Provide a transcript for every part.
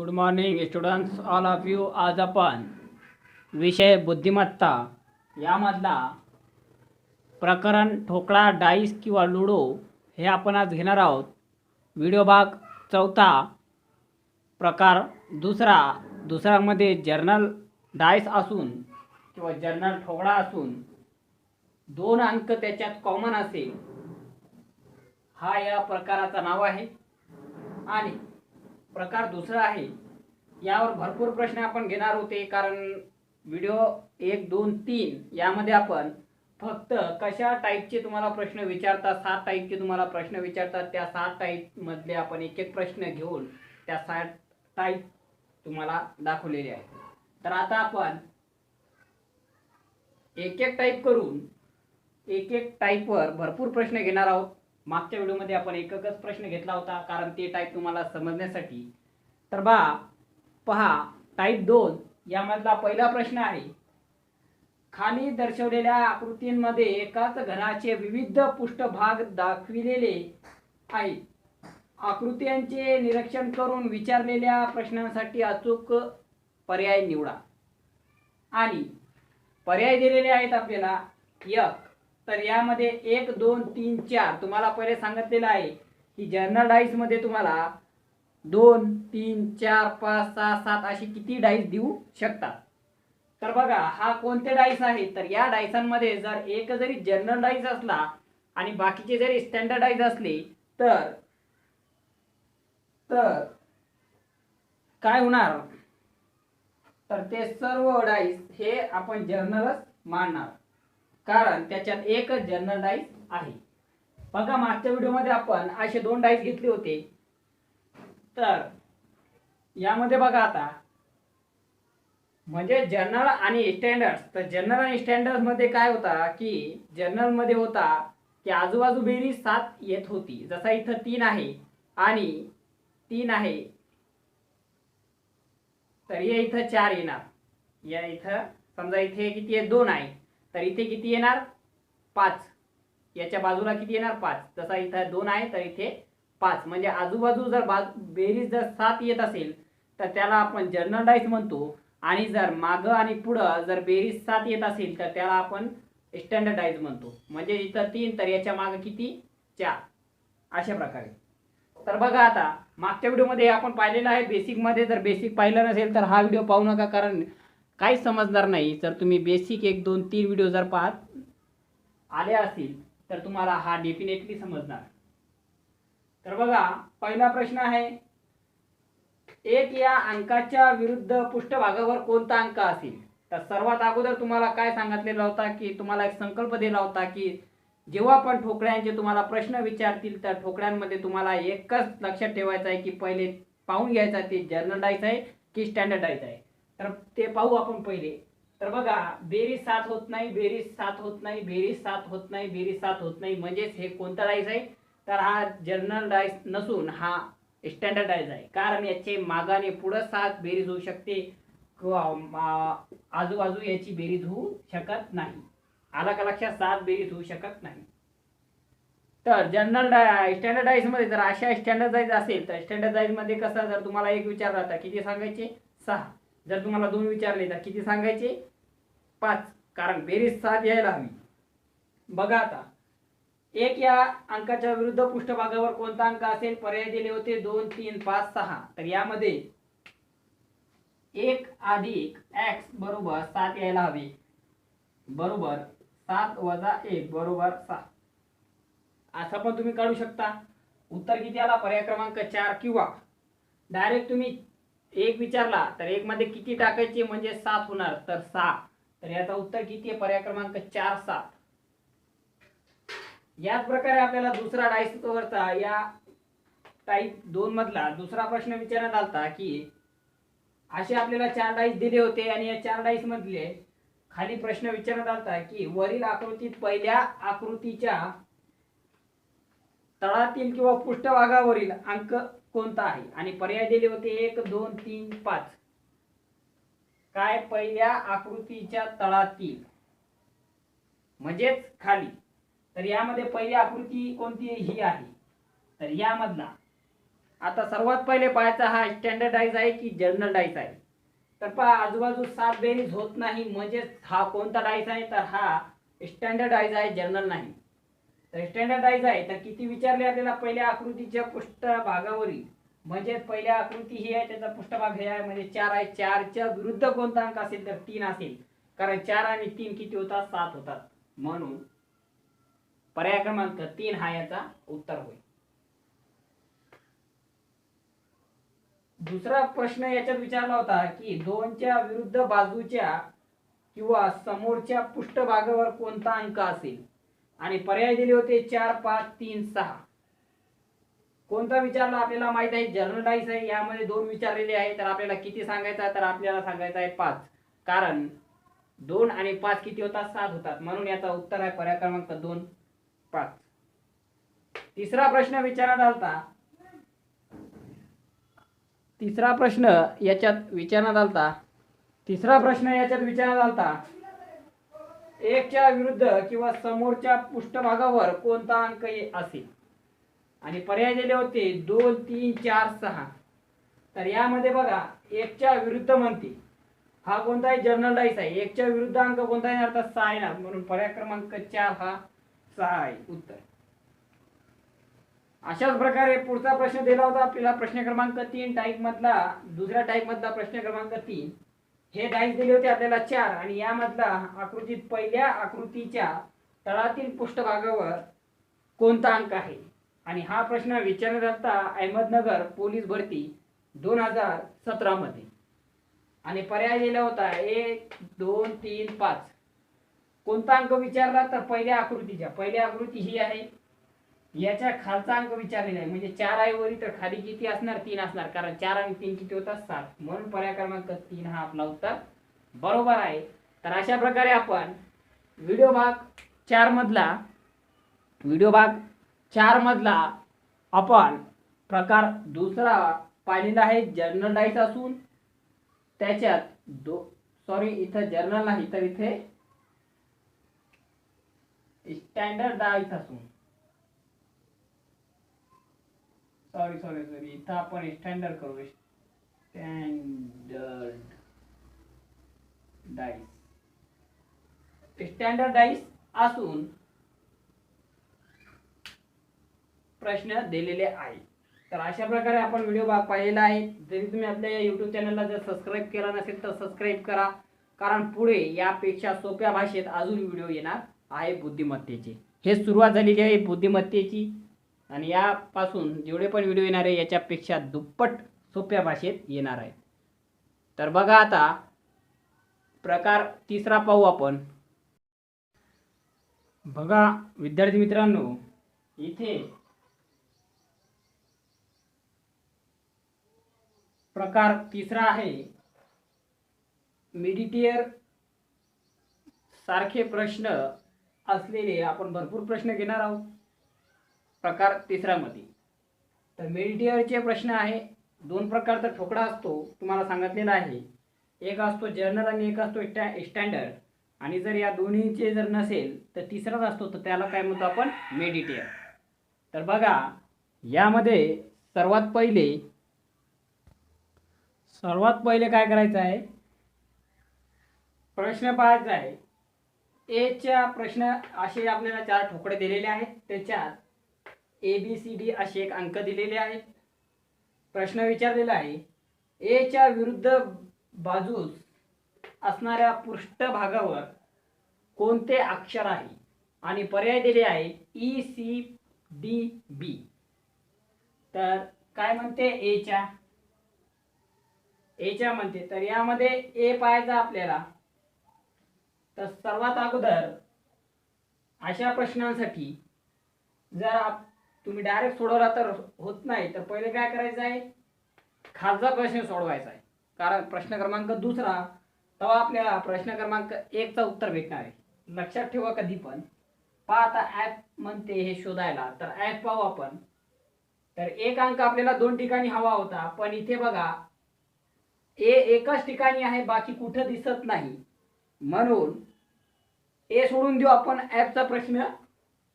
Good morning students all of you. आज आपण विषय बुद्धिमत्ता यामधला प्रकरण ठोकळा डाईस किंवा लुडो हे आपण आज घेणार आहोत. व्हिडिओ भाग चौथा. प्रकार दुसरामध्ये जर्नल डाईस असून किंवा जर्नल ठोकळा असून 2 अंक त्याच्यात कॉमन असेल, हा या प्रकाराचा नाव आहे. आणि प्रकार दुसरा आहे, यावर भरपूर प्रश्न आपण घेणार होते, कारण व्हिडिओ 1, 2, 3 यामध्ये आपण फक्त कशा टाईपचे तुम्हाला प्रश्न विचारतात, 7 टाईपचे तुम्हाला प्रश्न विचारतात, त्या 7 टाईपमधले आपण एक एक प्रश्न घेऊन त्या 7 टाईप तुम्हाला दाखवलेले आहेत. तर आता आपण एक एक टाईप करून एक एक टाईपवर भरपूर प्रश्न घेणार आहोत. मागच्या व्हिडिओमध्ये आपण एकच प्रश्न घेतला होता, कारण ते टाईप तुम्हाला समजण्यासाठी. तर पहा टाईप 2 यामधला पहिला प्रश्न आहे. खाली दर्शवलेल्या आकृतींमध्ये एकाच घनाचे विविध पृष्ठभाग दाखविलेले आहेत. आकृत्यांचे निरीक्षण करून विचारलेल्या प्रश्नांसाठी अचूक पर्याय निवडा. आणि पर्याय दिलेले आहेत आपल्याला. तर यामध्ये 1, 2, 3, 4 तुम्हाला पहिले सांगितलेलं आहे की जर्नल डाईस मध्ये तुम्हाला 2, 3, 4, 5, 6, 7 अशी किती डाईस देऊ शकतात. तर बघा हा कोणते डाईस आहेत. तर या डाईसांमध्ये जर एक जरी जर्नल डाईस असला आणि बाकीचे जरी स्टँडर्ड डाईस असले तर काय होणार, तर ते सर्व डाईस हे आपण जर्नलच मानणार, कारण त्याच्यात एकच जर्नल डाईस आहे. बघा मागच्या व्हिडिओमध्ये आपण असे 2 डाईस घेतले होते. तर यामध्ये बघा आता म्हणजे जर्नल आणि स्टँडर्ड. तर जर्नल आणि स्टँडर्ड मध्ये काय होता की जर्नल मध्ये होता की आजूबाजू बेरीज 7 येत होती. जसा इथं 3 आहे आणि 3 आहे, तर या इथं 4 येणार. या इथं समजा इथे किती आहे, 2 आहे, तर इथे किती येणार, 5. याच्या बाजूला किती येणार, 5. जसा इथे 2 आहे तर इथे 5. म्हणजे आजूबाजू जर बेरीज जर 7 येत असेल तर त्याला आपण जर्नल डाईस म्हणतो. आणि जर मागं आणि पुढं जर बेरीज 7 येत असेल तर त्याला आपण स्टँडर्ड डाईस म्हणतो. म्हणजे इथं 3 तर याच्या मागं किती, 4. अशा प्रकारे. तर बघा आता मागच्या व्हिडिओमध्ये आपण पाहिलेलं आहे बेसिकमध्ये. जर बेसिक पाहिलं नसेल तर हा व्हिडिओ पाहू नका, कारण काहीच समजणार नाही. जर तुम्ही बेसिक 1, 2, 3 व्हिडिओ जर पाहत आले असतील तर तुम्हाला हा डेफिनेटली समजणार. तर बघा पहिला प्रश्न आहे, 1 या अंकाच्या विरुद्ध पृष्ठभागावर कोणता अंक असेल. तर सर्वात अगोदर तुम्हाला काय सांगितलेला होता की तुम्हाला एक संकल्प दिला होता की जेव्हा पण ठोकळ्यांचे तुम्हाला प्रश्न विचारतील तर ठोकळ्यांमध्ये तुम्हाला एकच लक्षात ठेवायचं आहे की पहिले पाहून घ्यायचा ते जर्नल डाईस आहे की स्टँडर्ड डाईस आहे. तर ते पाहू आपण पहिले. तर बघा बेरीज 7 होत नाही, बेरीज 7 होत नाही, बेरीज 7 होत नाही, बेरीज 7 होत नाही, म्हणजेच हे कोणता डाईस आहे, तर हा जर्नल डाईस नसून हा स्टँडर्ड डाईस आहे. कारण याचे मागाने पुढं 7 बेरीज होऊ शकते किंवा आजूबाजू याची बेरीज होऊ शकत नाही. आला का लक्षात, 7 बेरीज होऊ शकत नाही. तर जर्नल स्टँडर्ड डाईस मध्ये जर अशा स्टँडर्ड डाईस असेल तर स्टँडर्ड डाईस मध्ये कसं, जर तुम्हाला 1 विचारला तर किती सांगायचे, 6. जर तुम्हाला 2 विचारले तर किती सांगायचे, 5. कारण बेरीज 7 यायला हवी. बघा आता 1 या अंकाच्या विरुद्ध पृष्ठभागावर कोणता अंक असेल. पर्याय दिले होते 2, 3, 5, 6. तर यामध्ये 1 अधिक x बरोबर 7 यायला हवे, बरोबर 7 वजा 1 बरोबर 6. असं पण तुम्ही काढू शकता. उत्तर किती आला, पर्याय क्रमांक 4. किंवा डायरेक्ट तुम्ही 1 विचारला तर 1 मध्ये किती टाकायचे म्हणजे 7 होणार, तर 6. तर याचा उत्तर किती आहे, पर्याय क्रमांक 4, 7. याच प्रकारे आपल्याला दुसरा डाईस वरचा या टाईप 2 मधला दुसरा प्रश्न विचारण्यात आलता की असे आपल्याला 4 डाईस दिले होते आणि या 4 डाईस मधले खाली प्रश्न विचारण्यात आलता की वरील आकृतीत पहिल्या आकृतीच्या तळातील किंवा पृष्ठभागावरील अंक कोणता आहे. आणि पर्याय दिले होते 1, 2, 3, 5. काय, पहिल्या आकृतीच्या तळातील म्हणजेच खाली. तर यामध्ये पहिली आकृती कोणती, ही आहे. तर यामधला आता सर्वात पहिले पाहायचा हा स्टँडर्डाइज आहे की जर्नल डाईस आहे. तर पहा आजूबाजू 7 बेरीज होत नाही, म्हणजे हा कोणता डाईस आहे तर हा स्टँडर्डाइज आहे, जर्नल नाही. तर स्टँडर्डाइज आहे तर किती विचारले आपल्याला पहिल्या आकृतीच्या पृष्ठभागावरील, म्हणजे पहिल्या आकृती ही आहे त्याचा पृष्ठभाग हे आहे म्हणजे 4 आहे. 4च्या विरुद्ध कोणता अंक असेल तर 3 असेल, कारण 4 आणि 3 किती होतात 7 होतात, म्हणून पर्याय क्रमांक 3 हा याचा उत्तर होईल. दुसरा प्रश्न याच्यात विचारला होता की 2च्या विरुद्ध बाजूच्या किंवा समोरच्या पृष्ठभागावर कोणता अंक असेल, आणि पर्याय दिले होते 4, 5, 3, 6. कोणता विचारला आपल्याला माहित आहे जर्नल डाईस आहे. यामध्ये 2 विचारलेले आहे, तर आपल्याला किती सांगायचं आहे तर आपल्याला सांगायचं आहे 5, कारण 2 आणि 5 किती होतात 7 होतात, म्हणून याचा उत्तर आहे पर्याय क्रमांक 2, 5. तिसरा प्रश्न विचारण्यात आलता. तिसरा प्रश्न याच्यात विचारण्यात आलता 1च्या विरुद्ध किंवा समोरच्या पृष्ठभागावर कोणता अंक असेल, आणि पर्याय दिले होते 2, 3, 4, 6. तर यामध्ये बघा 1च्या विरुद्ध म्हणते, हा कोणता आहे जर्नल डाईस आहे. 1च्या विरुद्ध अंक कोणता आहे अर्थात 6 येणार, म्हणून पर्याय क्रमांक 4 हा 6 आहे उत्तर. अशाच प्रकारे पुढचा प्रश्न दिला होता आपल्याला प्रश्न क्रमांक 3 टाईप मधला, दुसऱ्या टाईप मधला प्रश्न क्रमांक 3. हे डाईस दिले होते आपल्याला 4, आणि यामधला आकृतीत पहिल्या आकृतीच्या तळातील पृष्ठभागावर कोणता अंक आहे, आणि हा प्रश्न विचारण्यात आला अहमदनगर पोलीस भरती 2017 मध्ये, आणि पर्याय दिला होता 1, 2, 3, 5. कोणता अंक विचारला तर पहिली आकृती ही आहे, याच्या खालचा अंक विचारलेला आहे, म्हणजे 4 आहे वरी तर खाली किती असणार 3 असणार, कारण 4 आणि 3 किती होतात 7, म्हणून पर्याय क्रमांक 3 हा आपला उत्तर बरोबर आहे. तर अशा प्रकारे आपण व्हिडिओ भाग 4 मधला आपण प्रकार दुसरा पाहिलेला आहे. जर्नल डाईस असून त्याच्यात इथं जर्नल नाही तर इथे स्टँडर्ड डाईस असून इथं आपण स्टँडर्ड करू, स्टँडर्ड डाईस असून प्रश्न दिलेले आहे. तर अशा प्रकारे आपण व्हिडिओ भाग पाहिलेला आहे. जरी तुम्ही आपल्या YouTube चॅनलला जर सबस्क्राईब केला नसेल तर सबस्क्राईब करा, कारण पुढे यापेक्षा सोप्या भाषेत अजून व्हिडिओ येणार आहे बुद्धिमत्तेचे. हे सुरुवात झालेली आहे बुद्धिमत्तेची, आणि यापासून जेवढे पण व्हिडिओ येणार आहे याच्यापेक्षा दुप्पट सोप्या भाषेत येणार आहे. तर बघा आता प्रकार तिसरा पाहू आपण. बघा विद्यार्थी मित्रांनो, इथे प्रकार तिसरा आहे मेडिटेअर सारखे प्रश्न असलेले आपण भरपूर प्रश्न घेणार आहोत प्रकार तिसरा मध्ये. तर मेडिटेअरचे प्रश्न आहे. 2 प्रकारचा ठोकळा असतो तुम्हाला सांगितलेला आहे, एक असतो जर्नल आणि एक असतो स्टँडर्ड, आणि जर या दोन्हीचे जर नसेल तर तिसराच असतो, तर त्याला काय म्हणतो आपण मेडिटेअर. तर बघा यामध्ये सर्वात पहिले काय करायचं आहे, प्रश्न पाहायचा आहे. च्या प्रश्न असे आपल्याला 4 ठोकळे दिलेले आहेत, त्याच्यात ABCD असे एक अंक दिलेले आहेत. प्रश्न विचारलेला आहे च्या विरुद्ध बाजूस असणाऱ्या पृष्ठभागावर कोणते अक्षर आहे, आणि पर्याय दिले आहे ECDB. तर काय म्हणते च्या म्हणते, तर यामध्ये ए पाहायचा आपल्याला. तर सर्वात अगोदर अशा प्रश्नांसाठी जर तुम्ही डायरेक्ट सोडवला तर होत नाही, तर पहिले काय करायचं आहे खालचा प्रश्न सोडवायचा आहे, कारण प्रश्न क्रमांक दुसरा तेव्हा आपल्याला प्रश्न क्रमांक 1 चा उत्तर भेटणार आहे. लक्षात ठेवा कधी पण. पहा आता ॲप म्हणते हे शोधायला, तर ॲप पाहू आपण. तर एक अंक आपल्याला 2 ठिकाणी हवा होता, पण इथे बघा एकाच ठिकाणी आहे, बाकी कुठं दिसत नाही, म्हणून ए सोडून देऊ आपण. ॲपचा प्रश्न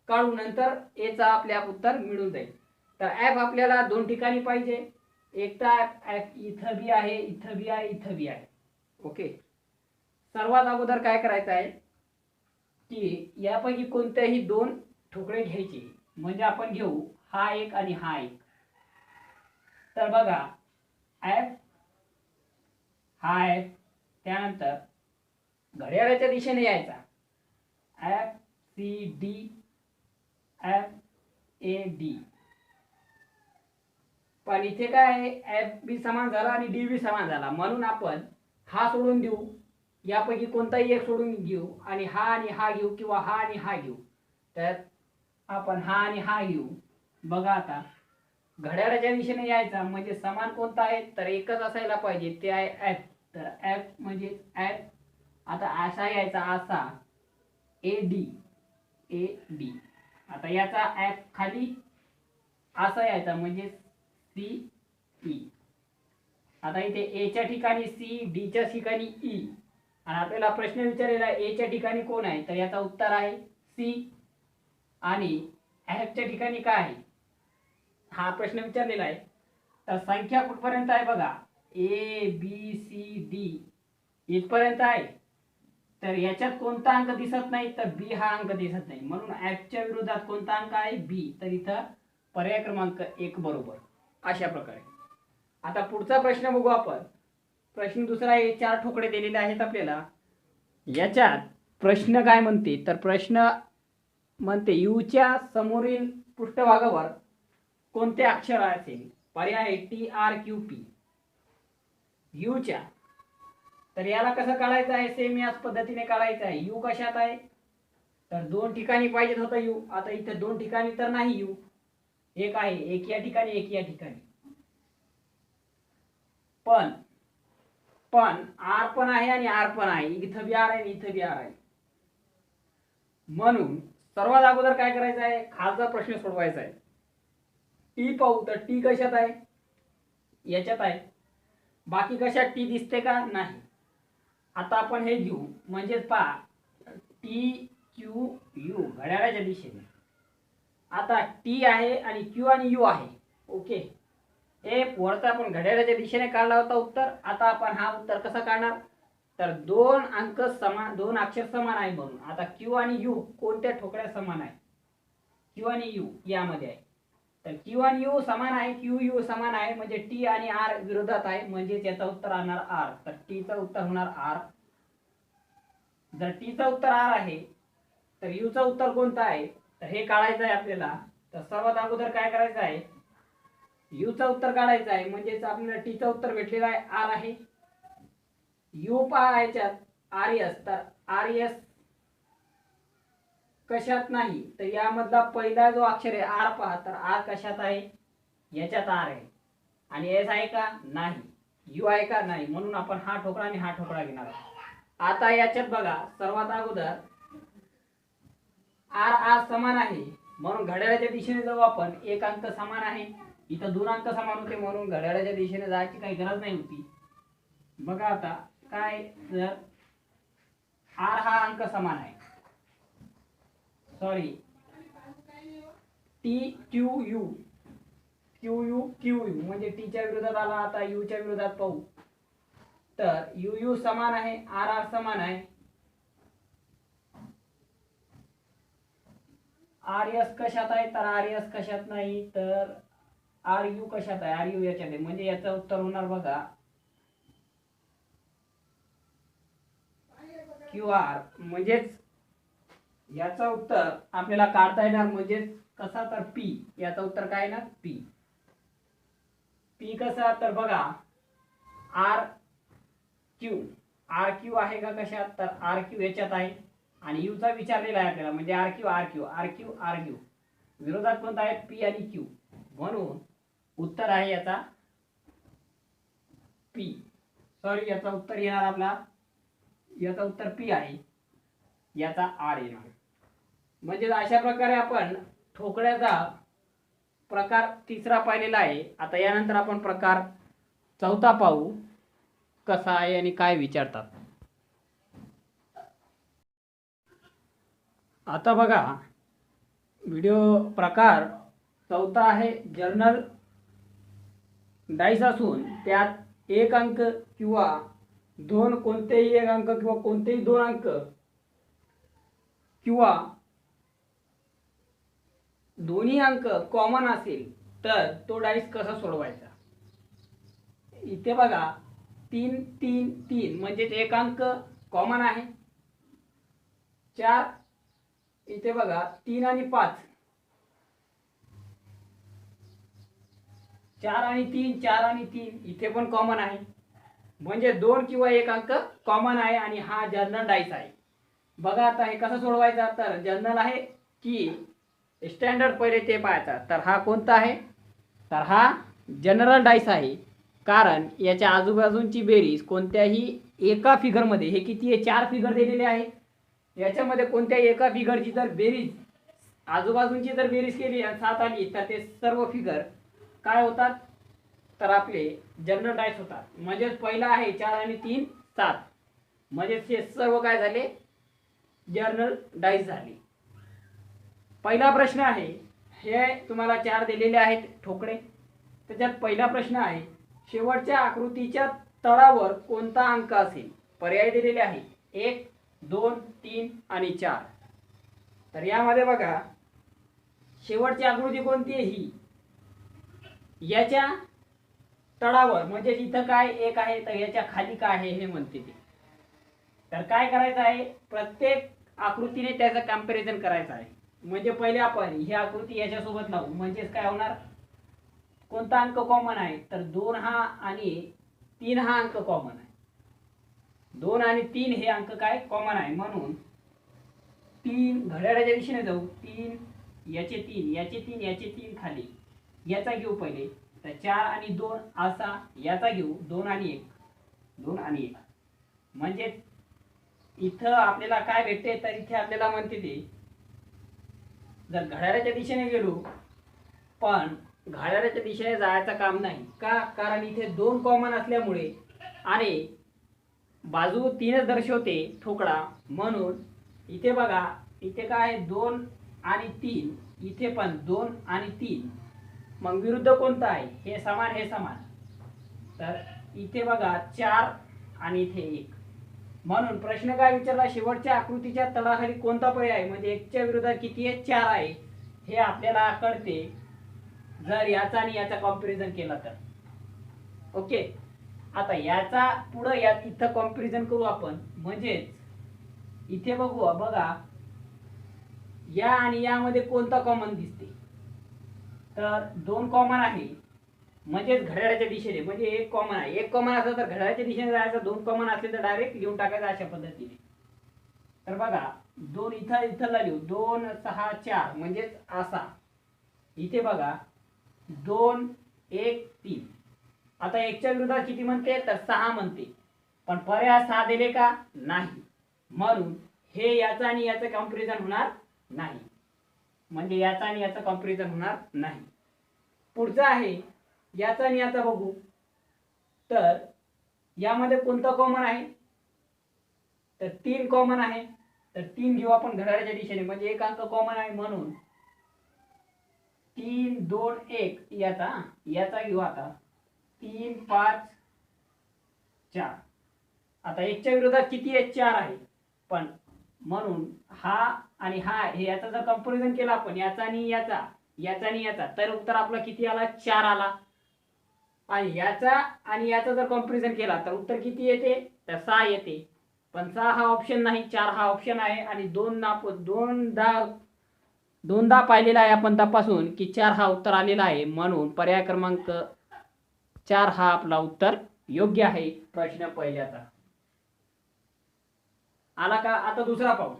काढू, नंतर एचा आपल्या उत्तर मिळून जाईल. तर ॲप आपल्याला दोन ठिकाणी पाहिजे. एक तर ॲप इथं बी आहे, इथं बी आहे, इथं बी आहे. ओके. सर्वात अगोदर काय करायचं आहे की यापैकी कोणत्याही दोन ठोकळे घ्यायचे. म्हणजे आपण घेऊ हा एक आणि हा एक. तर बघा ॲप, हा ॲप, त्यानंतर घड्याळाच्या दिशेने यायचा ॲप सी डी, ॲप ए डी. पण इथे काय आहे, ॲप बी समान झाला आणि डी बी समान झाला, म्हणून आपण हा सोडून देऊ, यापैकी कोणताही एक सोडून घेऊ आणि हा घेऊ किंवा हा आणि हा घेऊ. तर आपण हा आणि हा घेऊ. बघा आता घड्याळाच्या दिशेने यायचा म्हणजे समान कोणता आहे, तर एकच असायला पाहिजे, ते आहे ॲप. तर ॲप म्हणजे ॲप. आता असा यायचा, असा ए डी, ए डी. आता याचा ॲप खाली असा यायचा म्हणजे सी ई. आता इथे एच्या ठिकाणी सी, डीच्या ठिकाणी ई. आणि आपल्याला प्रश्न विचारलेला एच्या ठिकाणी कोण आहे, तर याचा उत्तर आहे सी. आणि ॲपच्या ठिकाणी काय आहे हा प्रश्न विचारलेला आहे. तर संख्या कुठपर्यंत आहे बघा, ए बी सी डी इथपर्यंत आहे. तर याच्यात कोणता अंक दिसत नाही, तर बी हा अंक दिसत नाही, म्हणून ॲपच्या विरोधात कोणता अंक आहे, बी. तर इथं पर्याय क्रमांक 1 बरोबर. अशा प्रकारे. आता पुढचा प्रश्न बघू आपण. प्रश्न दुसरा आहे, 4 ठोकळे दिलेले आहेत आपल्याला. याच्यात प्रश्न काय म्हणते, तर प्रश्न म्हणते यूच्या समोरील पृष्ठभागावर कोणते अक्षर असेल. पर्याय टी आर क्यू पी. यूच्या. तर याला कसं काढायचं आहे, सेम याच पद्धतीने काढायचं आहे. यू कशात आहे, तर दोन ठिकाणी पाहिजेत होता यू. आता इथे दोन ठिकाणी तर नाही यू, एक आहे, एक या ठिकाणी, एक या ठिकाणी. पण आर पण आहे आणि आर पण आहे, इथं बी आर आहे आणि इथं बी आर आहे. म्हणून सर्वात अगोदर काय करायचं आहे, खालचा प्रश्न सोडवायचा आहे. टी पाहू, तर टी कशात आहे, याच्यात आहे. बाकी कशात टी दिसते का, नाही. आता आपण हे घेऊ, म्हणजेच पहा टी क्यू यू घड्याळाच्या दिशेने. आता टी आहे आणि क्यू आणि यू आहे. ओके. हे वरचा आपण घड्याळाच्या दिशेने काढला होता उत्तर. आता आपण हा उत्तर कसा काढणार, तर दोन अंक समान, दोन अक्षर समान आहे म्हणून. आता क्यू आणि यू कोणत्या ठोकळ्या समान आहे, क्यू आणि यू यामध्ये आहे. तर क्यू आणि यू समान आहे, क्यू यू समान आहे, म्हणजे टी आणि आर विरोधात आहे, म्हणजे याचा उत्तर राहणार आर. तर टीचा उत्तर होणार आर. जर टीचा उत्तर आर आहे तर यूचा उत्तर कोणता आहे, तर हे काढायचं आहे आपल्याला. तर सर्वात अगोदर काय करायचं आहे, यूचा उत्तर काढायचा आहे. म्हणजेच आपल्याला टीचा उत्तर भेटलेला आहे आर आहे. यू पहा याच्यात आर एस, तर आर एस कशात नाही, तर यामधला पहिला जो अक्षर आहे आर पहा, तर आर कशात आहे, याच्यात आर आहे. आणि एस आहे का, नाही. यू आहे का, नाही. म्हणून आपण हा ठोकळा आणि हा ठोकळा घेणार आहोत. आता याच्यात बघा सर्वात अगोदर आर आर समान आहे, म्हणून घड्याळाच्या दिशेने जाऊ आपण. एक अंक समान आहे, इथं दोन अंक समान होते, म्हणून घड्याळाच्या दिशेने जायची काही गरज नाही होती. बघा आता काय, जर आर हा अंक समान आहे, sorry T Q U, Q U Q U म्हणजे टीच्या विरोधात आला. आता यूच्या विरोधात पाहू, तर यू यू समान आहे, आर आर समान आहे. आर एस कशात आहे, तर आर एस कशात नाही, तर आर यू कशात आहे, आर यू याच्यात आहे. म्हणजे याचं उत्तर होणार बघा क्यू आर. म्हणजेच याचा उत्तर आपल्याला काढता येणार, म्हणजेच कसा, तर पी. याचा उत्तर काय येणार, पी. पी कसा, तर बघा आर क्यू, आर क्यू आहे का कशात, तर आर क्यू याच्यात आहे. आणि यूचा विचारलेला आहे आपल्याला, म्हणजे R Q R Q R Q R Q. विरोधात कोणता आहे, पी आणि क्यू. म्हणून उत्तर आहे याचा पी. सॉरी, याचा उत्तर येणार आपला, याचा उत्तर पी आहे, याचा आर येणार. म्हणजे अशा प्रकारे आपण ठोकळ्याचा प्रकार तिसरा पाहिलेला आहे. आता यानंतर आपण प्रकार चौथा पाहू कसा आहे आणि काय विचारतात. आता बघा व्हिडिओ प्रकार चौथा आहे जर्नल डाईस असून त्यात एक अंक किंवा दोन कोणतेही एक अंक किंवा कोणतेही दोन अंक किंवा दोन्ही अंक कॉमन असेल तर तो डाईस कसा सोडवायचा. इथे बघा 3 3 3 म्हणजे एक अंक कॉमन आहे. 4 इथे बघा 3 आणि 5, 4 आणि 3 4 आणि 3 इथे पण कॉमन आहे. म्हणजे 2 किंवा एक अंक कॉमन आहे आणि हा जर्नल डाईस आहे. बघा आता हे कसं सोडवायचं. तर जर्नल आहे की स्टँडर्ड पहिले ते पाहायचा. तर हा कोणता आहे. तर हा जनरल डाईस आहे. कारण याच्या आजूबाजूंची बेरीज कोणत्याही एका फिगरमध्ये, हे किती आहे 4 फिगर दिलेले आहेत. याच्यामध्ये कोणत्याही एका फिगरची जर बेरीज आजूबाजूंची जर बेरीज केली आणि 7 आली तर ते सर्व फिगर काय होतात. तर आपले जनरल डाईस होतात. म्हणजे पहिला आहे 4 आणि 3 7, म्हणजे हे सर्व काय झाले जर्नल डाईस झाले. पहिला प्रश्न आहे, हे तुम्हाला 4 दिलेले आहेत ठोकळे. त्याच्यात पहिला प्रश्न आहे शेवटच्या आकृतीच्या तळावर कोणता अंक असेल. पर्याय दिलेले आहे 1 2 3 आणि 4. तर यामध्ये बघा शेवटची आकृती कोणती आहे ही. याच्या तळावर म्हणजे इथं काय 1 आहे तर याच्या खाली काय आहे हे म्हणते ते. तर काय करायचं आहे प्रत्येक आकृतीने त्याचं कंपॅरिझन करायचं आहे. म्हणजे पहिले आपण ही आकृती याच्यासोबत लावू. म्हणजेच काय होणार कोणता अंक कॉमन आहे. तर 2 हा आणि 3 हा अंक कॉमन आहे. 2 आणि 3 हे अंक काय कॉमन आहे. म्हणून 3 घड्याळाच्या दिशेने जाऊ. 3 याचे 3 याचे 3 याचे 3 खाली. याचा घेऊ पहिले. तर 4 आणि 2 असा याचा घेऊ. 2 आणि 1 2 आणि 1. म्हणजे इथं आपल्याला काय भेटते. तर इथे आपल्याला म्हणते ते जर घड्याळाच्या दिशेने गेलो पण घड्याळाच्या दिशेने जायचं काम नाही का. कारण इथे 2 कॉमन असल्यामुळे आणि बाजू 3च दर्शवते ठोकळा. म्हणून इथे बघा इथे काय आहे 2 आणि 3. इथे पण 2 आणि 3. मग विरुद्ध कोणता आहे. हे समान हे समान. तर इथे बघा 4 आणि इथे 1. म्हणून प्रश्न काय विचारला शेवटच्या आकृतीच्या तळाखाली कोणता पर्याय आहे. म्हणजे 1च्या विरोधात किती आहे 4 आहे. हे आपल्याला कळते जर याचा आणि याचा कंपॅरिझन केला तर. ओके. आता याचा पुढे या इथं कंपॅरिझन करू आपण. म्हणजेच इथे बघू बघा या आणि यामध्ये कोणता कॉमन दिसते. तर 2 कॉमन आहे. म्हणजेच घड्याळाच्या दिशेने म्हणजे 1 कॉमन आहे. 1 कॉमन असलं तर घड्याळाच्या दिशेने जायचं. 2 कॉमन असले तर डायरेक्ट लिहून टाकायचं अशा पद्धतीने. तर बघा 2 इथं लिहू. 2 6 4 म्हणजेच असा. इथे बघा 2 1 3. आता 1च्या विरोधात किती म्हणते तर 6 म्हणते. पण पर्याय 6 दिले का नाही. म्हणून हे याचा आणि याचं कंपॅरिझन होणार नाही. म्हणजे याचा आणि याचं कंपॅरिझन होणार नाही. पुढचा आहे याचा आणि याचा बघू. तर यामध्ये कोणता कॉमन आहे. तर 3 कॉमन आहे. तर 3 घेऊ आपण घड्याळाच्या दिशेने. म्हणजे एक अंक कॉमन आहे. म्हणून 3 2 1 याचा घेऊ. आता 3 5 4. आता 1च्या विरोधात किती आहे 4 आहे. पण म्हणून हा आणि हा हे याचा जर कंपॅरिझन केला आपण याचा आणि याचा तर उत्तर आपला किती आला 4 आला. आणि याचा आणि याचा जर कंपॅरिझन केला तर उत्तर किती येते तर 6 येते. पण 6 हा ऑप्शन नाही 4 हा ऑप्शन आहे. आणि दोनदा पाहिलेला आहे आपण तपासून की 4 हा उत्तर आलेला आहे. म्हणून पर्याय क्रमांक 4 हा आपला उत्तर योग्य आहे प्रश्न पहिल्याचा. आला का. आता दुसरा पाहू.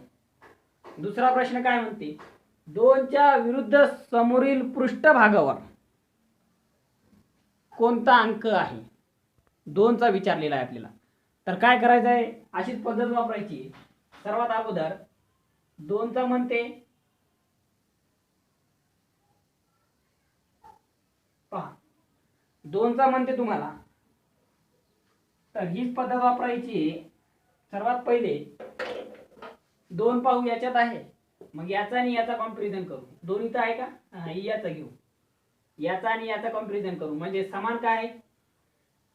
दुसरा प्रश्न काय म्हणते 2च्या विरुद्ध समोरील पृष्ठभागावर कोणता अंक आहे. 2चा विचारलेला आहे आपल्याला. तर काय करायचं आहे अशीच पद्धत वापरायची. सर्वात अगोदर 2चा म्हणते पहा 2चा म्हणते तुम्हाला. तर हीच पद्धत वापरायची. सर्वात पहिले 2 पाहू याच्यात आहे. मग याचा आणि याचा कंपॅरिझन करू. 2 इथं आहे का. याचा घेऊ. याचा आणि याचा कंपॅरिझन करू म्हणजे समान काय आहे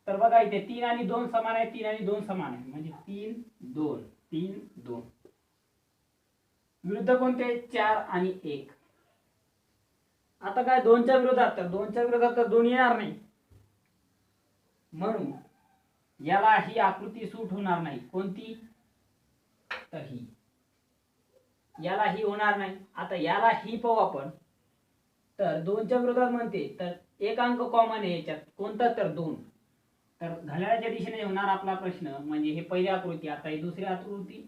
तर बघा इथे 3 आणि 2 समान आहे 3 आणि 2 समान आहे म्हणजे 3 2 3 2 विरुद्ध कोणते 4 आणि 1 आता काय 2च्या विरोधात तर 2च्या विरोधात तर 2 येणार नाही म्हणून याला ही आकृती सूट होणार नाही कोणती तर ही याला ही होणार नाही आता याला ही पाहू आपण तर 2च्या विरोधात म्हणते तर एक अंक कॉमन आहे याच्यात कोणता तर 2 तर घड्याळाच्या दिशेने होणार आपला प्रश्न म्हणजे हे पहिली आकृती आता ही दुसरी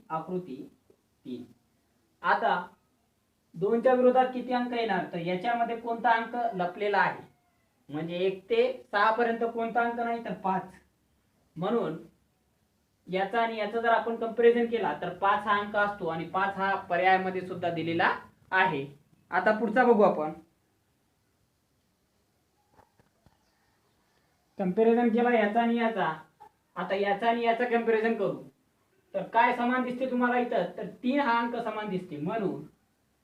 आकृती 3 आता 2च्या विरोधात किती अंक येणार तर याच्यामध्ये कोणता अंक लपलेला आहे म्हणजे 1 ते 6 पर्यंत कोणता अंक नाही तर 5 म्हणून याचा आणि याचा जर आपण कंपॅरिझन केला तर 5 हा अंक असतो आणि 5 हा पर्यायामध्ये सुद्धा दिलेला आहे आता पुढचा बघू आपण कंपॅरिझन केला याचा आणि याचा आता याचा आणि याचा कंपॅरिझन करू तर काय समान दिसते तुम्हाला इथं तर 3 हा अंक समान दिसते म्हणून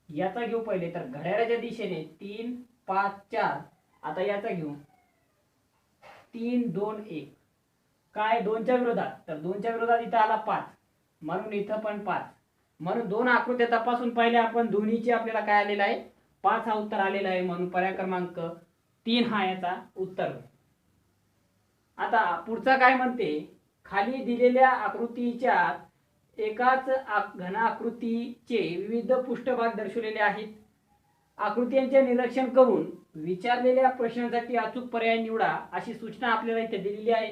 याचा घेऊ पहिले तर घड्याळाच्या दिशेने 3 5 4 आता याचा घेऊ 3 2 1 काय 2च्या विरोधात तर 2च्या विरोधात इथं आला 5 म्हणून इथं पण 5 म्हणून दोन आकृत्या तपासून पाहिले आपण दोन्हीचे आपल्याला काय आलेलं आहे 5 हा उत्तर आलेला आहे म्हणून पर्याय क्रमांक 3 हा याचा उत्तर आता पुढचा काय म्हणते खाली दिलेल्या आकृतीच्या एकाच घन आकृतीचे विविध पृष्ठभाग दर्शवलेले आहेत आकृत्यांचे निरीक्षण करून विचारलेल्या प्रश्नांसाठी अचूक पर्याय निवडा अशी सूचना आपल्याला इथे दिलेली आहे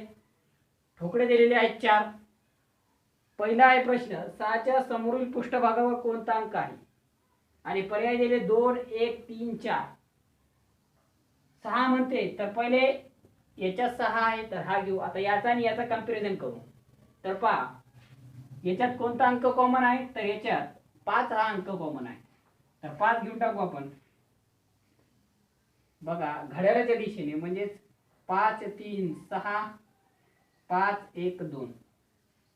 ठोकळे दिलेले आहेत 4 पहिला आहे प्रश्न 6च्या समोरील पृष्ठभागावर कोणता अंक आहे आणि पर्याय दिले 2 1 3 4 6 म्हणते तर पहिले याच्यात 6 आहे तर हा घेऊ आता याचा आणि याचा कंपॅरिझन करू तर पहा याच्यात कोणता अंक कॉमन आहे तर याच्यात 5 हा अंक कॉमन आहे तर 5 घेऊन टाकू आपण बघा घड्याळाच्या दिशेने म्हणजे 5 3 6 5 1 2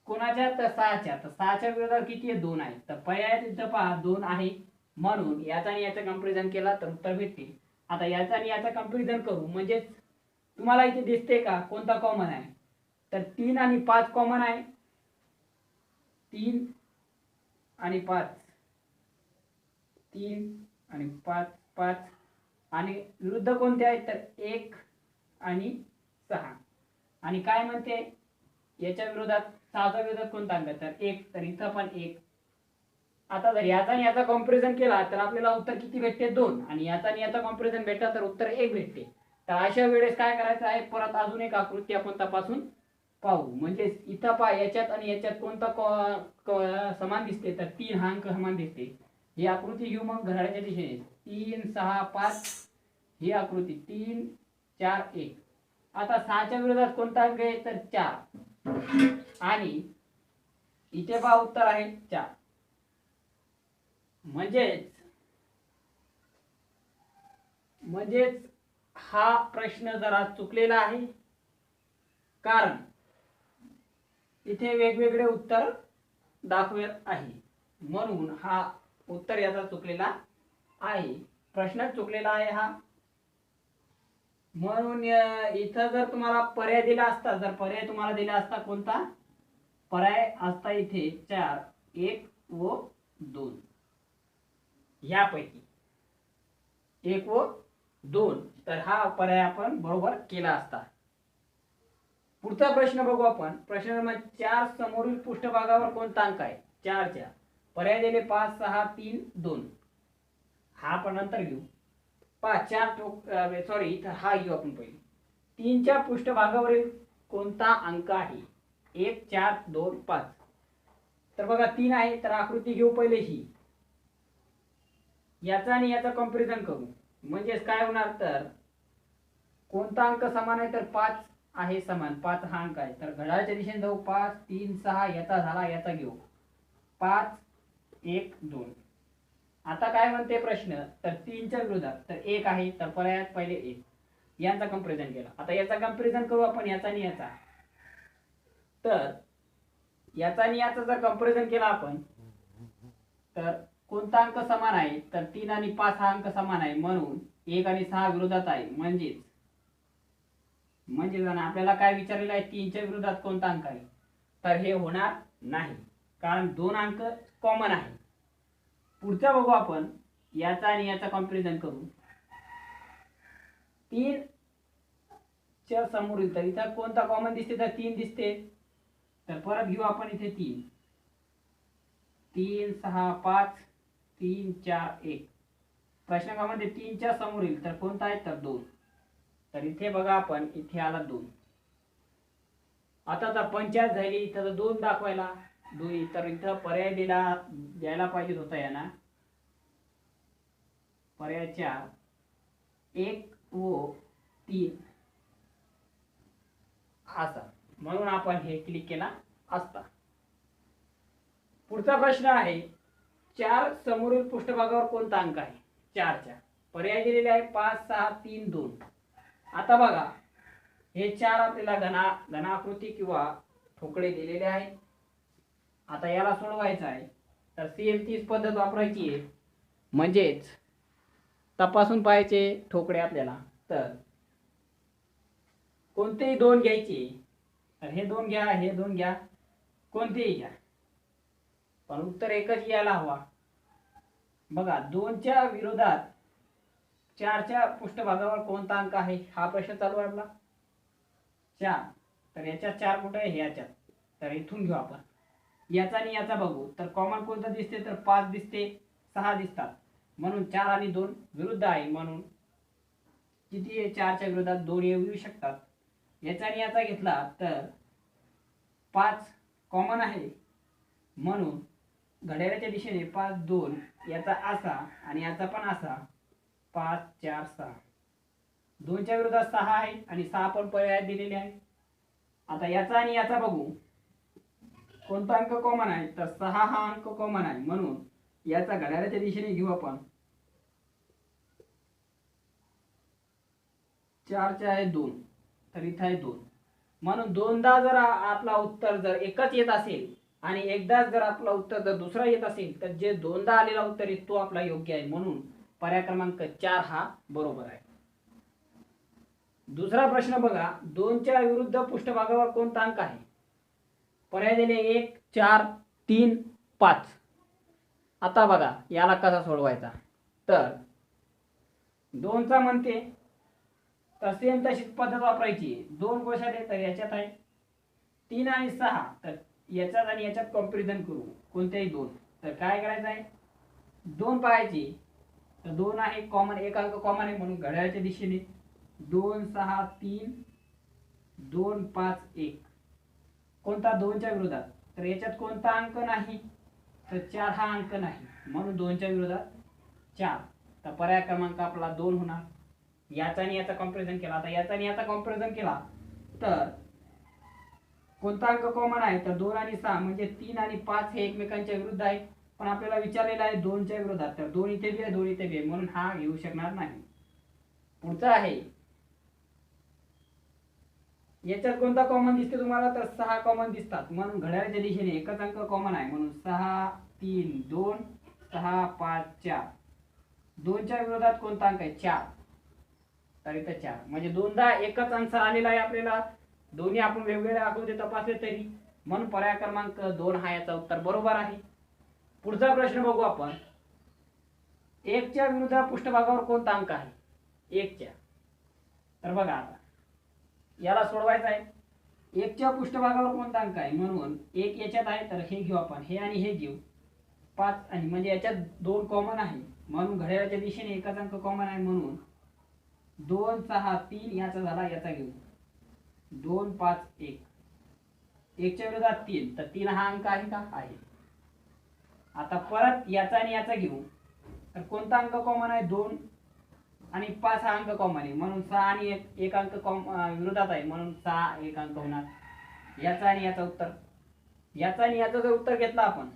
कोणाच्या तर 6च्या तर 6च्या विरोधात किती आहे 2 आहे तर पर्यायात इथं पहा 2 आहे म्हणून याचा आणि याचा कंपॅरिझन केला तर उत्तर भेटते आता याचा आणि याचा कंपॅरिझन करू म्हणजे तुम्हाला इथे दिसते का कोणता कॉमन आहे तर 3 आणि 5 कॉमन आहे 3 आणि 5 3 आणि 5 5 आणि विरुद्ध कोणते आहेत तर 1 आणि 6 आणि काय म्हणते याच्या विरोधात 6च्या विरोधात कोणता अंक तर 1 तर इथं पण 1 आता जर याचा आणि याचा कंपॅरिझन केला तर आपल्याला उत्तर किती भेटते 2 आणि याचा आणि याचा कंपॅरिझन भेटला तर उत्तर 1 भेटते तर अशा वेळेस काय करायचं आहे परत अजून एक आकृती आपण तपासून पाहू म्हणजे इथं पहा याच्यात आणि याच्यात कोणता समान दिसते तर 3 हा अंक समान दिसते ही आकृती घेऊ मग घड्याळाच्या दिशेने 3 6 5 ही आकृती 3 4 1 आता 6च्या विरोधात कोणता अंक आहे तर 4 आणि इथे पहा उत्तर आहे 4 म्हणजेच हा प्रश्न जरा चुकलेला आहे कारण इथे वेगवेगळे उत्तर दाखवत आहे म्हणून हा उत्तर याचा चुकलेला आहे प्रश्न चुकलेला आहे हा म्हणून इथं जर तुम्हाला पर्याय दिला असता जर पर्याय तुम्हाला दिला असता कोणता पर्याय असता इथे 4 1 व 2 यापैकी 1 व 2 तर हा पर्याय आपण बरोबर केला असता पुढचा प्रश्न बघू आपण प्रश्न क्रमांक 4 समोरील पृष्ठभागावर कोणता अंक आहे 4च्या पर्याय दिले 5 6 3 2 हा आपण नंतर घेऊ 4 सॉरी इथं हा घेऊ आपण पहिले 3च्या पृष्ठभागावरील कोणता अंक आहे 1 4 2 5 तर बघा 3 आहे तर आकृती घेऊ पहिले ही याचा आणि याचा कंपॅरिझन करू म्हणजे काय होणार तर कोणता अंक समान आहे तर 5 आहे समान 5 हा अंक आहे तर घड्याळाच्या दिशेने जाऊ 5 3 6 याचा झाला याचा घेऊ 5 1 2 आता काय म्हणते प्रश्न तर 3च्या विरोधात तर 1 आहे तर पर्यायात पहिले 1 यांचा कंपॅरिझन केला आता याचा कंपॅरिझन करू आपण याचा आणि याचा तर याचा आणि याचा जर कंपॅरिझन केला आपण तर कोणता अंक समान आहे तर 3 आणि 5 हा अंक समान आहे म्हणून 1 आणि 6 विरोधात आहे, म्हणजेच आणि आपल्याला काय विचारलेलं आहे, 3च्या विरोधात कोणता अंक आहे, तर हे होणार नाही, कारण 2 अंक कॉमन आहे. पुढचा बघू आपण, याचा आणि याचा कंपॅरिझन करू. 3 च्या समोरील, तर इथं कोणता कॉमन दिसते, तर 3 दिसते. तर परत घेऊ आपण इथे 3, 3 6 5 3 4 1. प्रश्नांकामध्ये 3 च्या समोरील तर कोणता आहे, तर 2. तर इथे बघा आपण, इथे आला 2. आता तर पंचायत झाली, इथं 2 दाखवायला 2, तर इथं पर्याय द्यायला पाहिजे होता यांना. पर्याय 4 1 व 3 असा, म्हणून आपण हे क्लिक केला असता. पुढचा प्रश्न आहे, 4 समोरील पृष्ठभागावर कोणता अंक आहे. 4च्या पर्याय दिलेले आहे 5 6 3 2. आता बघा, हे 4 आपल्याला घनाकृती किंवा ठोकळे दिलेले आहे. आता याला सोडवायचं आहे, तर सेम तीच पद्धत वापरायची आहे, म्हणजेच तपासून पाहायचे ठोकळे आपल्याला. तर कोणतेही 2 घ्यायचे, तर हे 2 घ्या, हे 2 घ्या, कोणतेही घ्या, पण उत्तर एकच यायला हवा. बघा, 2च्या विरोधात 4च्या पृष्ठभागावर कोणता अंक आहे, हा प्रश्न चालू आहे आपला. 4, तर याच्यात 4 कुठे आहे, याच्यात, तर इथून घेऊ आपण. याचा आणि याचा बघू, तर कॉमन कोणतं दिसते, तर 5 दिसते, 6 दिसतात, म्हणून 4 आणि 2 विरुद्ध आहे, म्हणून किती आहे, 4च्या विरोधात 2 येऊ शकतात. याचा आणि याचा घेतला तर 5 कॉमन आहे, म्हणून घड्याळाच्या दिशेने 5 2, याचा असा आणि याचा पण असा, 5 4 6. 2च्या विरोधात 6 आहे आणि 6 पण पर्याय दिलेले आहे. आता याचा आणि याचा बघू, कोणता अंक कॉमन आहे, तर 6 हा अंक कॉमन आहे, म्हणून याचा घड्याळाच्या दिशेने घेऊ आपण. 4 आहे 2, तर इथं आहे 2, म्हणून दोनदा जर आपला उत्तर जर एकच येत असेल आणि एकदाच जर आपला उत्तर जर दुसरा येत असेल, तर जे दोनदा आलेला उत्तर आहे तो आपला योग्य आहे, म्हणून पर्याय क्रमांक 4 हा बरोबर आहे. दुसरा प्रश्न बघा, 2च्या विरुद्ध पृष्ठभागावर कोणता अंक आहे. पर्याय दिले 1 4 3 5. आता बघा, याला कसा सोडवायचा, तर 2चा म्हणते, तर सेम तशीच पद्धत वापरायची. 2 कशात आहे, तर याच्यात आहे. 3 आणि 6, तर याच्यात आणि याच्यात कंपॅरिझन करू, कोणत्याही 2. तर काय करायचं आहे, 2 पाहायची, तर 2 आहे कॉमन, एक अंक कॉमन आहे, म्हणून घड्याळाच्या दिशेने 2 6 3 2 5 1. कोणता, 2च्या विरोधात, तर याच्यात कोणता अंक नाही, तर 4 हा अंक नाही, म्हणून 2च्या विरोधात 4. तर पर्याय क्रमांक आपला 2 होणार. याचा आणि याचा कंपॅरिझन केला. आता याचा आणि याचा कंपॅरिझन केला तर कोणता अंक कॉमन आहे, तर 2 आणि 6, म्हणजे 3 आणि 5 हे एकमेकांच्या विरुद्ध आहेत, पण आपल्याला विचारलेला आहे 2च्या विरोधात, तर 2 इथे बी आहे 2 इथे बी आहे, म्हणून हा घेऊ शकणार नाही. पुढचा आहे, याच्यात कोणता कॉमन दिसते तुम्हाला, तर 6 कॉमन दिसतात, म्हणून घड्याळाच्या दिशेने एकच अंक कॉमन आहे, म्हणून 6 3 2 6 5 4. 2च्या विरोधात कोणता अंक आहे, 4, तर इथं 4, म्हणजे दोनदा एकच आन्सर आलेला आहे आपल्याला. दोन्ही आपण वेगवेगळ्या आकृती तपासले तरी, म्हणून पर्याय क्रमांक 2 हा याचा उत्तर बरोबर आहे. पुढचा प्रश्न बघू आपण, 1च्या विरुद्ध पृष्ठभागावर कोणता अंक आहे, 1च्या. तर बघा, आता याला सोडवायचं आहे. 1च्या पृष्ठभागावर कोणता अंक आहे, म्हणून 1 याच्यात आहे, तर हे घेऊ आपण, हे आणि हे घेऊ. 5 आणि म्हणजे याच्यात 2 कॉमन आहे, म्हणून घड्याळाच्या दिशेने एकच अंक कॉमन आहे, म्हणून 2 6 3, याचा झाला, याचा घेऊ 2 5 1. 1च्या विरोधात 3, तर 3 हा अंक आहे का, आहे. आता परत याचा आणि याचा घेऊ, तर कोणता अंक कॉमन आहे, 2 आणि 5 हा अंक कॉमन आहे, म्हणून 6 आणि 1 अंक विरोधात आहे, म्हणून 6 एक अंक होणार. याचा आणि याचा उत्तर, याचा आणि याचा जर उत्तर घेतला आपण,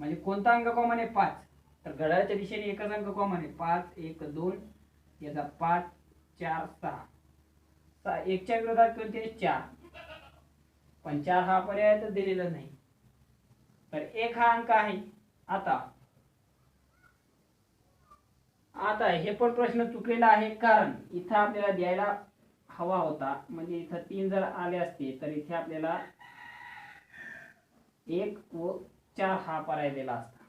म्हणजे कोणता अंक कॉमन आहे, 5, तर घड्याळाच्या दिशेने एकच अंक कॉमन आहे, 5 1 2, याचा 5 4 6. 1च्या विरोधात कोणते, 4, पण 4 हा पर्याय तर दिलेला नाही, तर 1 हा अंक आहे. आता आता हे पण प्रश्न चुकलेला आहे, कारण इथं आपल्याला द्यायला हवा होता, म्हणजे इथं 3 जर आले असते तर इथे आपल्याला 1 व 4 हा पर्याय दिला असता.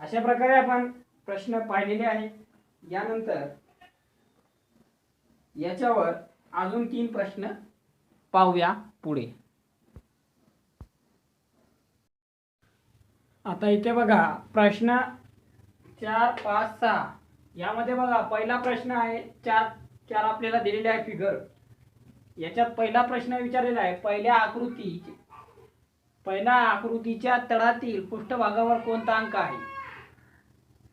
अशा प्रकारे आपण प्रश्न पाहिलेले आहेत. यानंतर याच्यावर अजून 3 प्रश्न पाहूया पुढे. आता इथे बघा प्रश्न 4, 5, 6 यामध्ये बघा पहिला प्रश्न आहे 4 आपल्याला दिलेले आहे फिगर. याच्यात पहिला प्रश्न विचारलेला आहे, पहिल्या आकृतीच्या तळातील पृष्ठभागावर कोणता अंक आहे.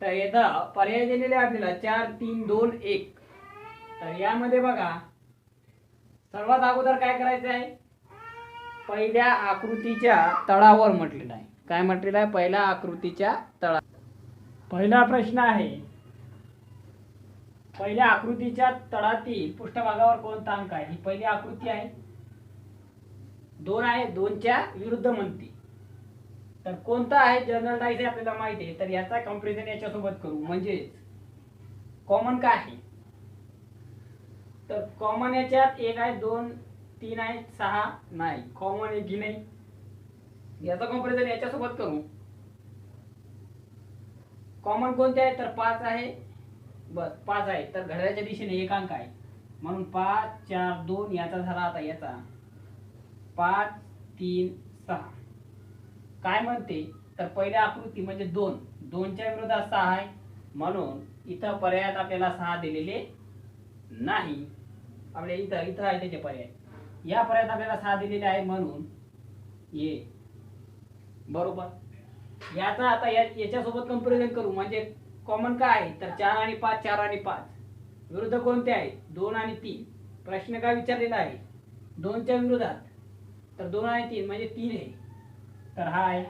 तर याचा पर्याय दिलेले आपल्याला 4, 3, 2, 1. तर यामध्ये बघा सर्वात अगोदर काय करायचं आहे, पहिल्या आकृतीच्या तळावर म्हटलेलं आहे. काय म्हटलेलं आहे, पहिल्या आकृतीच्या तळा. पहिला प्रश्न आहे, पहिल्या आकृतीच्या तळातील पृष्ठभागावर कोणता अंक आहे. ही पहिली आकृती आहे, 2 आहे, 2च्या विरुद्ध म्हणते. तर कोणता आहे जनरल डायस आपल्याला माहिती आहे, तर याचा कंपॅरिझन याच्यासोबत करू. म्हणजे कॉमन काय आहे, तर कॉमन याच्यात 1 आहे, 2, 3 आहे, 6 नाही, कॉमन एक ही नाही. याचा कंपॅरिझन याच्यासोबत करू. कॉमन कोणते आहे, तर 5 आहे. बस 5 आहे, तर घड्याळाच्या दिशेने एक अंक आहे, म्हणून 5, 4, 2 याचा झाला. आता याचा 5, 3, 6 काय म्हणते, तर पहिल्या आकृती म्हणजे 2च्या विरोधात 6 आहे, म्हणून इथं पर्यायात आपल्याला 6 दिलेले नाही. आपल्या इथं आहे त्याचे पर्याय, या पर्यायात आपल्याला 6 दिलेले आहे, म्हणून ये बरोबर. याचा आता याच्यासोबत कंपॅरिझन करू. म्हणजे कॉमन काय आहे, तर 4 आणि 5, 4 आणि 5 विरुद्ध कोणते आहे, 2 आणि 3. प्रश्न काय विचारलेला आहे, 2च्या विरोधात, तर 2 आणि 3 म्हणजे 3 आहे, तर हा आहे.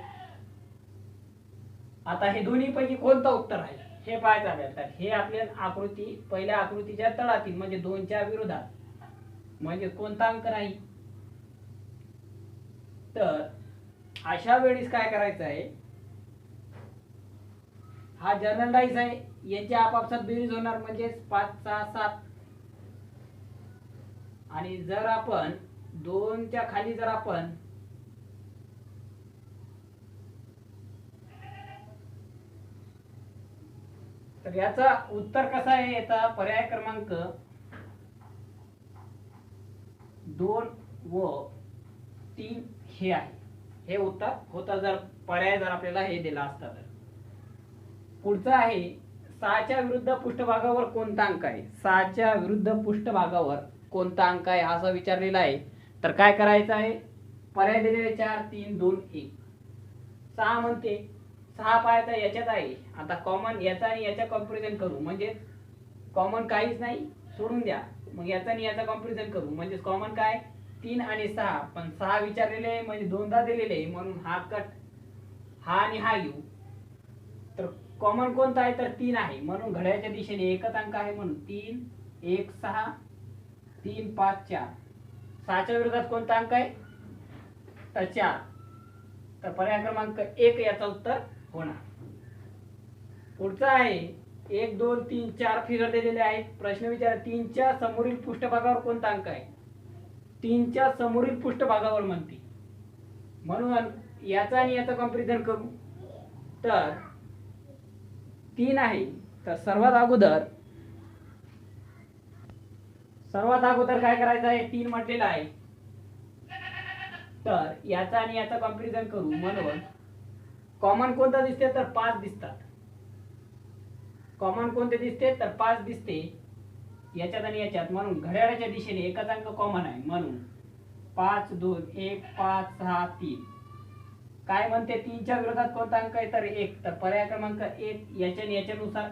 आता हे दोन्ही पैकी कोणतं उत्तर आहे हे पाहायचं आहे. तर हे आपल्या आकृती पहिल्या आकृतीच्या तळातील म्हणजे 2च्या विरोधात म्हणजे कोणता अंक राहील. तर अशा वेळेस काय करायचं आहे, हा जनरल डायस आहे, याची आपापसात बेरीज होणार म्हणजे 5, 6, 7. आणि जर आपण 2च्या खाली जर आपण तर याचा उत्तर कसा आहे, याचा पर्याय क्रमांक 2 व 3 हे आहे. हे उत्तर होता जर पर्याय जर आपल्याला हे दिला असता. तर पुढचा आहे 6च्या विरुद्ध पृष्ठभागावर कोणता अंक आहे. 6च्या विरुद्ध पृष्ठभागावर कोणता अंक आहे असं विचारलेला आहे. तर काय करायचं आहे, पर्याय दिलेले 4, 3, 2, 1. 6 म्हणते, 6 पाहायचा याच्यात आहे. आता कॉमन याचा आणि याचा कंपॅरिझन करू. म्हणजे कॉमन काहीच नाही, सोडून द्या. मग याचा आणि याचा कंपॅरिझन करू. म्हणजे कॉमन काय 3 आणि 6, पण 6 विचारलेले आहे म्हणजे 2दा दिलेले आहे, म्हणून हा कट, हा आणि हा घेऊ. तर कॉमन कोणता आहे, तर 3 आहे, म्हणून घड्याळाच्या दिशेने एकच अंक आहे, म्हणून 3, 1, 6, 3, 5, 4. 6च्या विरोधात कोणता अंक आहे, तर 4. तर पर्याय क्रमांक 1 याचा उत्तर होणार. पुढचा आहे 1, 2, 3, 4 फिगर दिलेले आहेत. प्रश्न विचार 3च्या समोरील पृष्ठभागावर कोणता अंक आहे. 3च्या समोरील पृष्ठभागावर म्हणते, म्हणून याचा आणि याचा कंपॅरिझन करू. तर 3 आहे, तर सर्वात अगोदर काय करायचं आहे, 3 म्हटलेला आहे, तर याचा आणि याचा कंपॅरिझन करू. म्हणून कॉमन कोणता दिसते, तर 5 दिसतात. कॉमन कोणते दिसते, तर 5 दिसते याच्यात आणि याच्यात, म्हणून घड्याळाच्या दिशेने एकच अंक कॉमन आहे, म्हणून 5, 2, 1, 5, 6, 3. काय म्हणते 3च्या विरोधात कोणता अंक आहे, तर 1. तर पर्याय क्रमांक 1 याच्या आणि याच्यानुसार.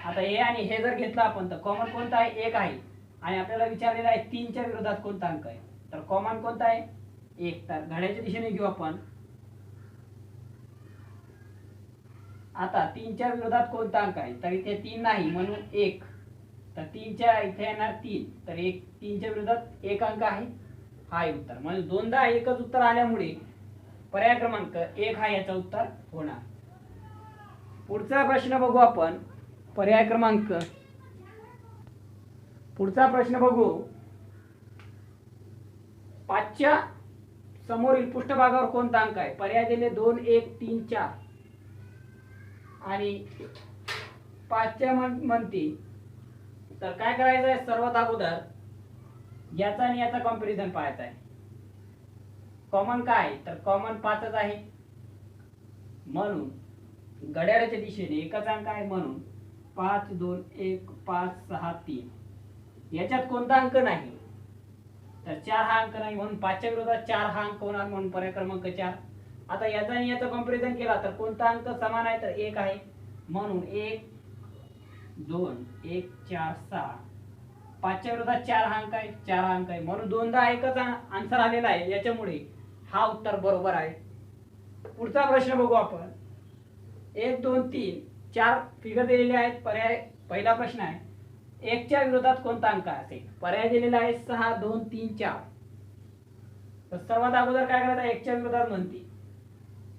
आता हे आणि हे जर घेतलं आपण, तर कॉमन कोणता आहे, 1 आहे, आणि आपल्याला विचारलेला आहे 3च्या विरोधात कोणता अंक आहे, तर कॉमन कोणता आहे, 1. तर घड्याळाच्या दिशेने घेऊ आपण. आता 3च्या विरोधात कोणता अंक आहे, तर इथे 3 नाही, म्हणून 1. तर 3च्या इथे येणार 3, तर 3च्या विरोधात 1 अंक आहे, हा आहे उत्तर. म्हणजे 2दा एकच उत्तर आल्यामुळे पर्याय क्रमांक 1 हा याचा उत्तर होणार. पुढचा प्रश्न बघू आपण. पर्याय क्रमांक, पुढचा प्रश्न बघू. 5च्या समोरील पृष्ठभागावर कोणता अंक आहे? पर्याय दिले 2, 1, 3, 4 आणि 5च्या म्हणती. तर काय करायचं आहे? सर्वात अगोदर याचा आणि याचा कॉम्पॅरिझन पाहायचा आहे. कॉमन काय? तर कॉमन 5च आहे, म्हणून घड्याळाच्या दिशेने एकच अंक आहे, म्हणून 5, 2, 1, 5, 6, 3. याच्यात कोणता अंक नाही तर 4 हा अंक नाही, म्हणून 5च्या विरोधात 4 हा अंक होणार, म्हणून पर्याय क्रमांक 4. आता याचा आणि याचा कॉम्पॅरिझन केला तर कोणता अंक समान आहे? तर 1 आहे, म्हणून 1, 2, 1, 4, 6. 5च्या विरोधात 4 हा अंक आहे, 4 हा अंक आहे, म्हणून दोनदा एकच आन्सर आलेला आहे. याच्यामुळे हा उत्तर बरोबर आहे. पुढचा प्रश्न बघू आपण. 1, 2, 3, 4 फिगर दिलेले आहेत. पर्याय पहिला प्रश्न आहे, 1च्या विरोधात कोणता अंक असेल? पर्याय दिलेला आहे 6, 2, 3, 4. तर सर्वात अगोदर काय करायचं आहे? 1च्या विरोधात म्हणते,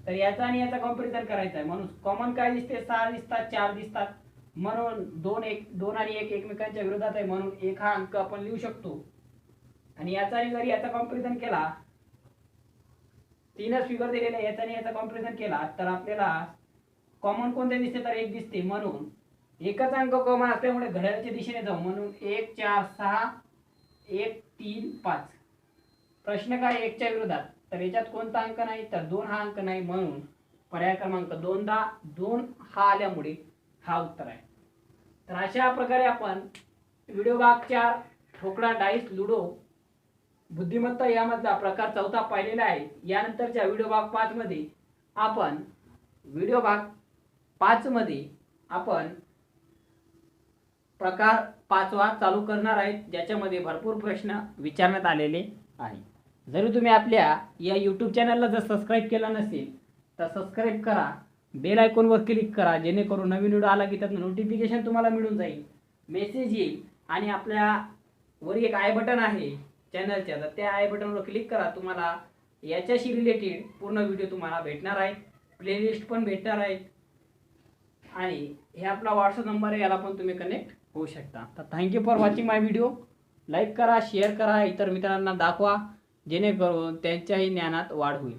तर याचा आणि याचा कॉम्पॅरिझन करायचा आहे, म्हणून कॉमन काय दिसते? 6 दिसतात, 4 दिसतात, म्हणून 2 आणि 1 एकमेकांच्या विरोधात आहे, म्हणून 1 हा अंक आपण लिहू शकतो. आणि याचा आणि जर याचा कॉम्पॅरिझन केला, 3च फिगर दिलेले आहे, याचा आणि याचा कॉम्पॅरिझन केला तर आपल्याला कॉमन कोणते दिसते? तर 1 दिसते, म्हणून एकच अंक कॉमन असल्यामुळे घड्याळाच्या दिशेने जाऊ, म्हणून 1, 4, 6, 1, 3, 5. प्रश्न काय? 1च्या विरोधात, तर याच्यात कोणता अंक नाही? तर 2 हा अंक नाही, म्हणून पर्याय क्रमांक 2 हा आल्यामुळे हा उत्तर आहे. तर अशा प्रकारे आपण व्हिडिओ भाग 4 ठोकळा, डाईस, लुडो, बुद्धिमत्ता यामधला प्रकार 4था पाहिलेला आहे. यानंतरच्या व्हिडिओ भाग 5 मध्ये आपण प्रकार 5वा चालू करणार आहेत, ज्याच्यामध्ये भरपूर प्रश्न विचारण्यात आलेले आहे. जरी तुम्ही आपल्या या यूट्यूब चॅनलला जर सबस्क्राईब केला नसेल तर सबस्क्राईब करा, बेल आयकॉनवर क्लिक करा, जेणेकरून नवीन व्हिडिओ आला की त्यातून नोटिफिकेशन तुम्हाला मिळून जाईल, मेसेज येईल. आणि आपल्या वर एक आय बटन आहे चॅनलच्या, तर त्या आय बटनवर क्लिक करा. तुम्हाला याच्याशी रिलेटेड पूर्ण व्हिडिओ तुम्हाला भेटणार आहे, प्लेलिस्ट पण भेटणार आहेत. आणि हे आपला व्हॉट्सअप नंबर आहे, याला पण तुम्ही कनेक्ट होऊ शकता. तर thank you for watching my video. Like करा, शेअर करा, इतर मित्रांना दाखवा, जेणेकरून त्यांच्याही ज्ञानात वाढ होईल.